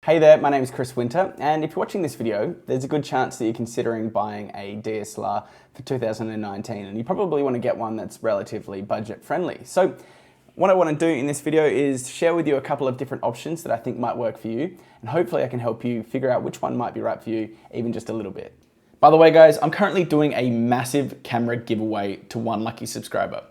Hey there, my name is Chris Winter, and if you're watching this video, there's a good chance that you're considering buying a DSLR for 2019, and you probably want to get one that's relatively budget friendly. So what I want to do in this video is share with you a couple of different options that I think might work for you, and hopefully I can help you figure out which one might be right for you, even just a little bit. By the way guys, I'm currently doing a massive camera giveaway to one lucky subscriber.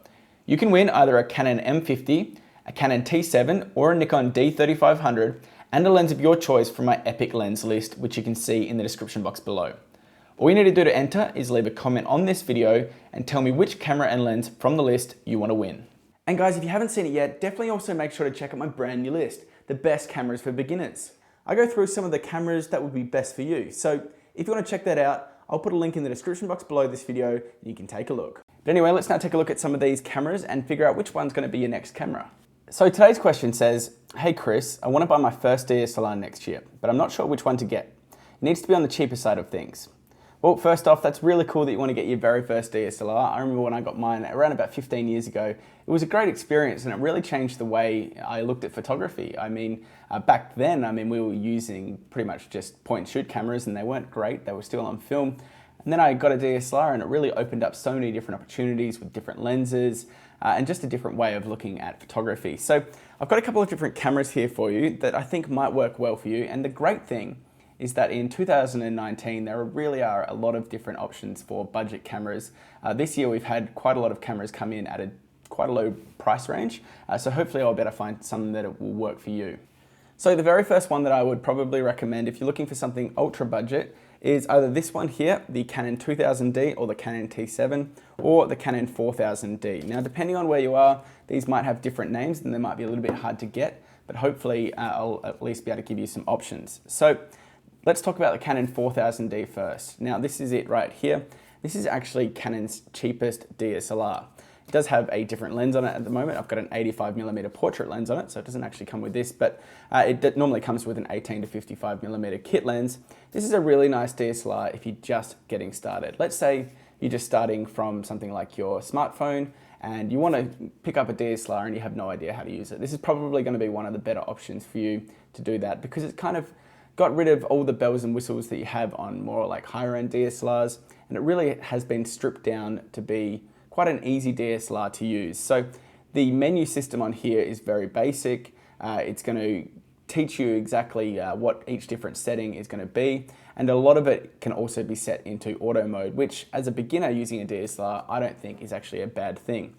You can win either a Canon M50, a Canon T7, or a Nikon D3500, and a lens of your choice from my epic lens list, which you can see in the description box below. All you need to do to enter is leave a comment on this video and tell me which camera and lens from the list you want to win. And guys, if you haven't seen it yet, definitely also make sure to check out my brand new list, the best cameras for beginners. I go through some of the cameras that would be best for you. So if you want to check that out, I'll put a link in the description box below this video and you can take a look. But anyway, let's now take a look at some of these cameras and figure out which one's going to be your next camera. So today's question says, hey Chris, I want to buy my first DSLR next year, but I'm not sure which one to get. It needs to be on the cheaper side of things. Well, first off, that's really cool that you want to get your very first DSLR. I remember when I got mine around about 15 years ago. It was a great experience and it really changed the way I looked at photography. Back then, we were using pretty much just point and shoot cameras and they weren't great. They were still on film. And then I got a DSLR and it really opened up so many different opportunities with different lenses and just a different way of looking at photography. So I've got a couple of different cameras here for you that I think might work well for you. And the great thing is that in 2019, there really are a lot of different options for budget cameras. This year, we've had quite a lot of cameras come in at quite a low price range. So hopefully I'll better find something that it will work for you. So the very first one that I would probably recommend if you're looking for something ultra budget is either this one here, the Canon 2000D or the Canon T7 or the Canon 4000D. Now, depending on where you are, these might have different names and they might be a little bit hard to get, but hopefully I'll at least be able to give you some options. So let's talk about the Canon 4000D first. Now, this is it right here. This is actually Canon's cheapest DSLR. It does have a different lens on it at the moment. I've got an 85mm portrait lens on it, so it doesn't actually come with this, but it normally comes with an 18 to 55mm kit lens. This is a really nice DSLR if you're just getting started. Let's say you're just starting from something like your smartphone and you want to pick up a DSLR and you have no idea how to use it. This is probably going to be one of the better options for you to do that because it's kind of got rid of all the bells and whistles that you have on more like higher end DSLRs, and it really has been stripped down to be quite an easy DSLR to use. So the menu system on here is very basic. It's going to teach you exactly what each different setting is going to be, and a lot of it can also be set into auto mode, which as a beginner using a DSLR, I don't think is actually a bad thing.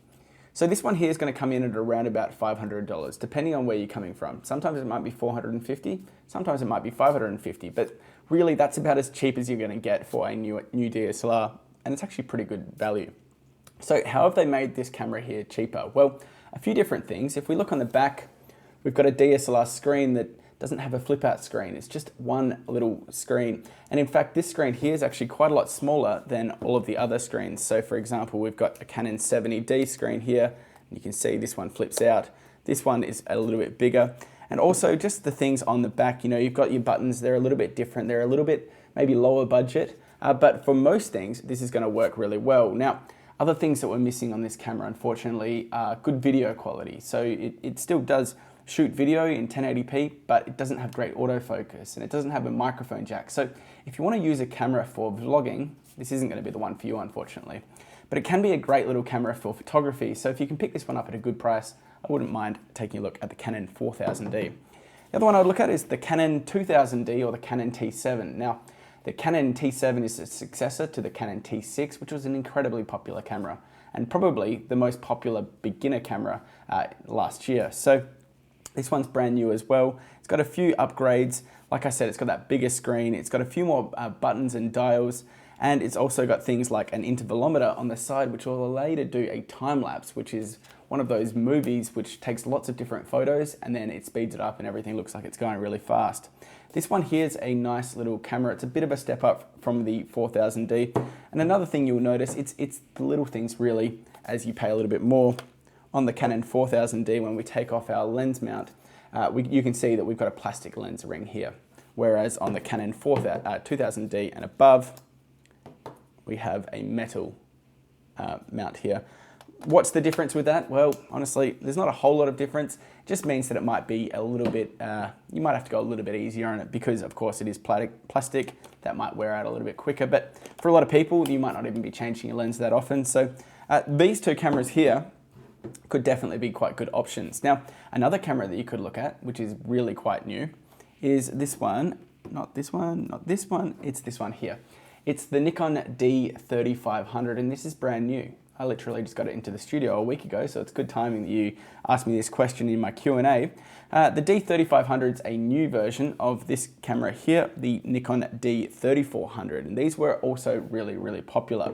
So this one here is going to come in at around about $500, depending on where you're coming from. Sometimes it might be $450, sometimes it might be $550, but really that's about as cheap as you're going to get for a new DSLR, and it's actually pretty good value. So how have they made this camera here cheaper? Well, a few different things. If we look on the back, we've got a DSLR screen that doesn't have a flip out screen. It's just one little screen. And in fact, this screen here is actually quite a lot smaller than all of the other screens. So for example, we've got a Canon 70D screen here. You can see this one flips out. This one is a little bit bigger. And also just the things on the back, you've got your buttons, they're a little bit different. They're a little bit maybe lower budget, but for most things, this is gonna work really well. Now, other things that we're missing on this camera, unfortunately, are good video quality. So it still does shoot video in 1080p, but it doesn't have great autofocus and it doesn't have a microphone jack. So if you want to use a camera for vlogging, this isn't going to be the one for you, unfortunately. But it can be a great little camera for photography. So if you can pick this one up at a good price, I wouldn't mind taking a look at the Canon 4000D. The other one I would look at is the Canon 2000D or the Canon T7. Now, the Canon T7 is a successor to the Canon T6, which was an incredibly popular camera and probably the most popular beginner camera last year. So this one's brand new as well. It's got a few upgrades. Like I said, it's got that bigger screen. It's got a few more buttons and dials. And it's also got things like an intervalometer on the side, which will allow you to do a time lapse, which is one of those movies which takes lots of different photos and then it speeds it up and everything looks like it's going really fast. This one here is a nice little camera. It's a bit of a step up from the 4000D. And another thing you'll notice, it's the little things really as you pay a little bit more. On the Canon 4000D, when we take off our lens mount, you can see that we've got a plastic lens ring here. Whereas on the Canon 2000D and above, we have a metal mount here. What's the difference with that? Well, honestly, there's not a whole lot of difference. It just means that it might be a little bit, you might have to go a little bit easier on it because, of course, it is plastic. That might wear out a little bit quicker, but for a lot of people, you might not even be changing your lens that often. So these two cameras here could definitely be quite good options. Now, another camera that you could look at, which is really quite new, is this one. Not this one, not this one, it's this one here. It's the Nikon D3500, and this is brand new. I literally just got it into the studio a week ago, so it's good timing that you asked me this question in my Q&A. The D3500 is a new version of this camera here, the Nikon D3400, and these were also really, really popular.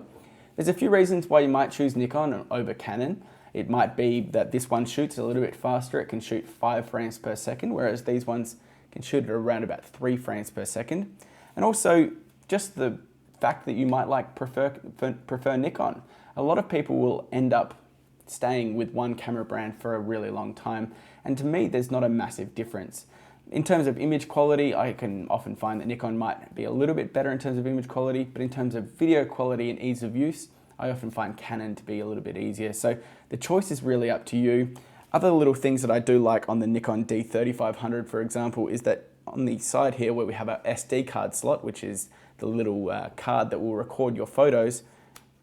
There's a few reasons why you might choose Nikon over Canon. It might be that this one shoots a little bit faster. It can shoot 5 frames per second, whereas these ones can shoot at around about 3 frames per second. And also, just the fact that you might prefer Nikon. A lot of people will end up staying with one camera brand for a really long time, and to me there's not a massive difference. In terms of image quality, I can often find that Nikon might be a little bit better in terms of image quality, but in terms of video quality and ease of use, I often find Canon to be a little bit easier. So the choice is really up to you. Other little things that I do like on the Nikon D3500, for example, is that on the side here where we have our SD card slot, which is the little card that will record your photos,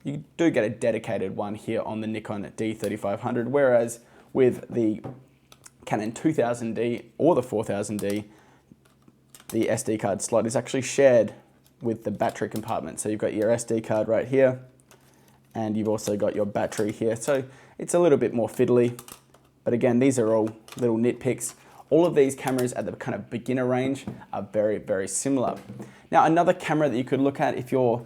you do get a dedicated one here on the Nikon D3500, whereas with the Canon 2000D or the 4000D, the SD card slot is actually shared with the battery compartment. So you've got your SD card right here, and you've also got your battery here. So it's a little bit more fiddly, but again, these are all little nitpicks. All of these cameras at the kind of beginner range are very, very similar. Now, another camera that you could look at if you're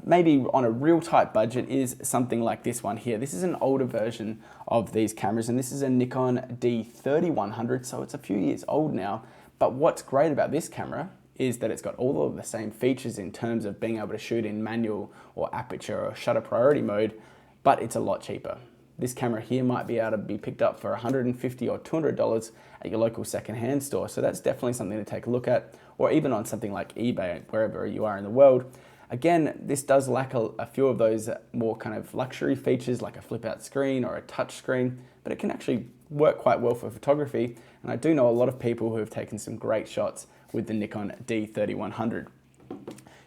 maybe on a real tight budget is something like this one here. This is an older version of these cameras, and this is a Nikon D3100, so it's a few years old now. But what's great about this camera is that it's got all of the same features in terms of being able to shoot in manual or aperture or shutter priority mode, but it's a lot cheaper. This camera here might be able to be picked up for $150 or $200 at your local secondhand store, so that's definitely something to take a look at, or even on something like eBay, wherever you are in the world. Again, this does lack a few of those more kind of luxury features like a flip-out screen or a touch screen, but it can actually work quite well for photography, and I do know a lot of people who have taken some great shots with the Nikon D3100.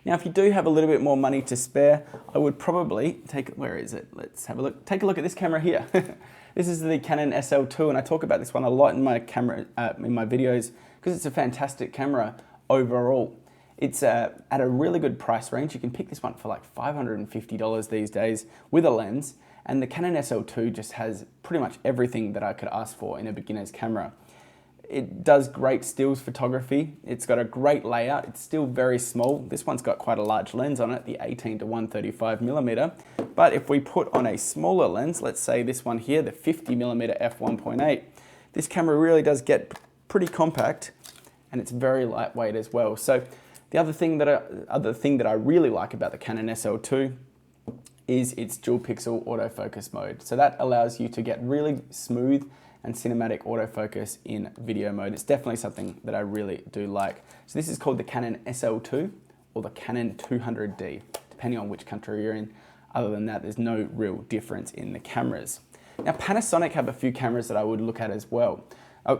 Now, if you do have a little bit more money to spare, I would probably where is it? Let's have a look. Take a look at this camera here. This is the Canon SL2, and I talk about this one a lot in my videos because it's a fantastic camera overall. It's at a really good price range. You can pick this one for like $550 these days with a lens, and the Canon SL2 just has pretty much everything that I could ask for in a beginner's camera. It does great stills photography. It's got a great layout. It's still very small. This one's got quite a large lens on it, the 18 to 135mm. But if we put on a smaller lens, let's say this one here, the 50mm f1.8, this camera really does get pretty compact, and it's very lightweight as well. So the other thing that I really like about the Canon SL2 is its dual pixel autofocus mode. So that allows you to get really smooth and cinematic autofocus in video mode. It's definitely something that I really do like. So this is called the Canon SL2 or the Canon 200D, depending on which country you're in. Other than that, there's no real difference in the cameras. Now, Panasonic have a few cameras that I would look at as well.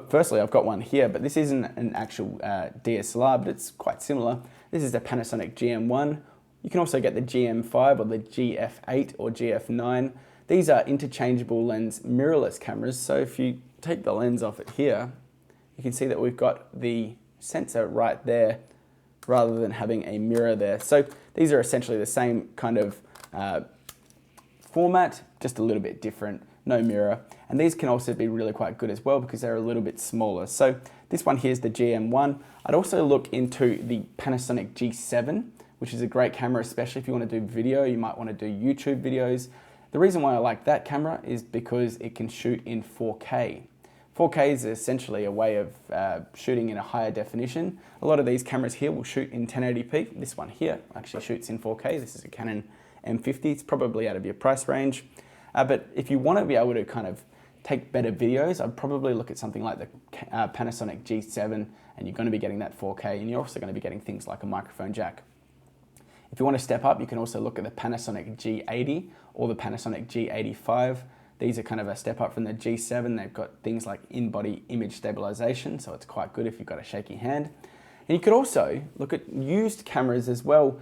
Firstly, I've got one here, but this isn't an actual DSLR, but it's quite similar. This is the Panasonic GM1. You can also get the GM5 or the GF8 or GF9. These are interchangeable lens mirrorless cameras, so if you take the lens off it here, you can see that we've got the sensor right there rather than having a mirror there. So these are essentially the same kind of format, just a little bit different, no mirror. And these can also be really quite good as well because they're a little bit smaller. So this one here is the GM1. I'd also look into the Panasonic G7, which is a great camera, especially if you want to do video. You might want to do YouTube videos. The reason why I like that camera is because it can shoot in 4K. 4K is essentially a way of shooting in a higher definition. A lot of these cameras here will shoot in 1080p. This one here actually shoots in 4K. This is a Canon M50. It's probably out of your price range. But if you want to be able to kind of take better videos, I'd probably look at something like the Panasonic G7, and you're going to be getting that 4K, and you're also going to be getting things like a microphone jack. If you want to step up, you can also look at the Panasonic G80 or the Panasonic G85. These are kind of a step up from the G7. They've got things like in-body image stabilization, so it's quite good if you've got a shaky hand. And you could also look at used cameras as well,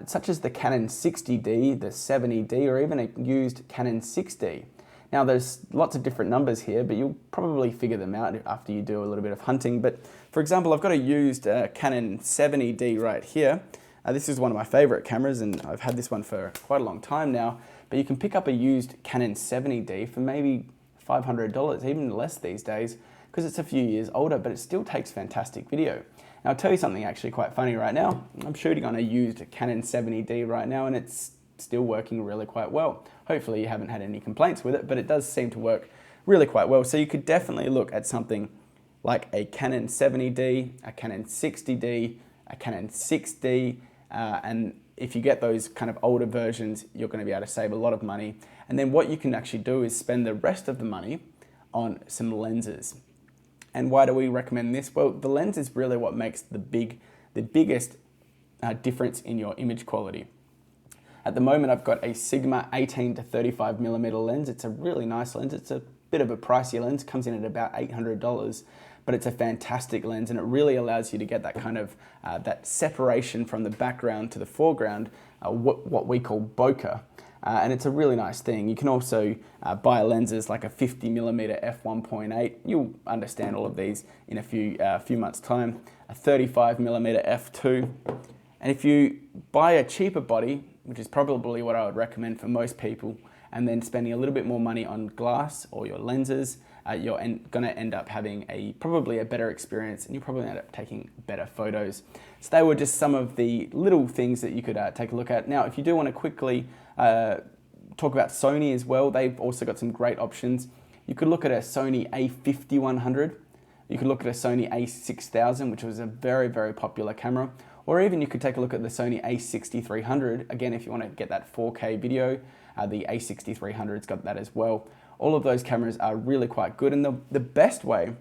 such as the Canon 60D, the 70D, or even a used Canon 6D. Now there's lots of different numbers here, but you'll probably figure them out after you do a little bit of hunting. But for example, I've got a used Canon 70D right here. This is one of my favorite cameras, and I've had this one for quite a long time now. But you can pick up a used Canon 70D for maybe $500, even less these days, because it's a few years older, but it still takes fantastic video. Now I'll tell you something actually quite funny right now. I'm shooting on a used Canon 70D right now, and it's still working really quite well. Hopefully you haven't had any complaints with it, but it does seem to work really quite well. So you could definitely look at something like a Canon 70D, a Canon 60D, a Canon 6D, and if you get those kind of older versions, you're going to be able to save a lot of money. And then what you can actually do is spend the rest of the money on some lenses. And why do we recommend this? Well, the lens is really what makes the biggest difference in your image quality. At the moment, I've got a Sigma 18 to 35mm lens. It's a really nice lens. It's a bit of a pricey lens, comes in at about $800, but it's a fantastic lens, and it really allows you to get that kind of that separation from the background to the foreground, what we call bokeh. And it's a really nice thing. You can also buy lenses like a 50mm f1.8. You'll understand all of these in a few months' time. A 35mm f2. And if you buy a cheaper body, which is probably what I would recommend for most people, and then spending a little bit more money on glass or your lenses, you're going to end up having probably a better experience, and you'll probably end up taking better photos. So they were just some of the little things that you could take a look at. Now, if you do want to quickly talk about Sony as well, they've also got some great options. You could look at a Sony A5100. You could look at a Sony A6000, which was a very, very popular camera. Or even you could take a look at the Sony A6300. Again, if you want to get that 4K video, the A6300's got that as well. All of those cameras are really quite good, and the best way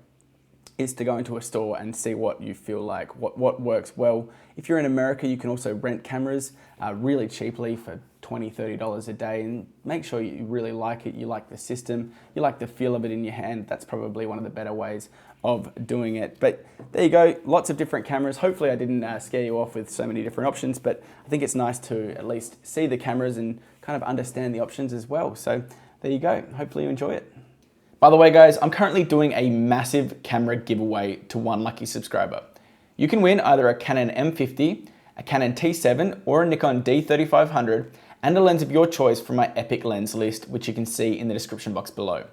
is to go into a store and see what you feel like, what works well. If you're in America, you can also rent cameras really cheaply for $20, $30 a day, and make sure you really like it, you like the system, you like the feel of it in your hand. That's probably one of the better ways of doing it. But there you go, lots of different cameras. Hopefully I didn't scare you off with so many different options, but I think it's nice to at least see the cameras and kind of understand the options as well. So there you go, hopefully you enjoy it. By the way guys, I'm currently doing a massive camera giveaway to one lucky subscriber. You can win either a Canon M50, a Canon T7 or a Nikon D3500 and a lens of your choice from my epic lens list, which you can see in the description box below.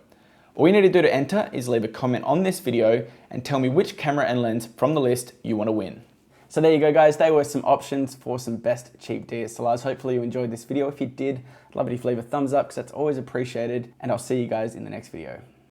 All you need to do to enter is leave a comment on this video and tell me which camera and lens from the list you want to win. So there you go guys, they were some options for some best cheap DSLRs. Hopefully you enjoyed this video. If you did, I'd love it if you leave a thumbs up because that's always appreciated, and I'll see you guys in the next video.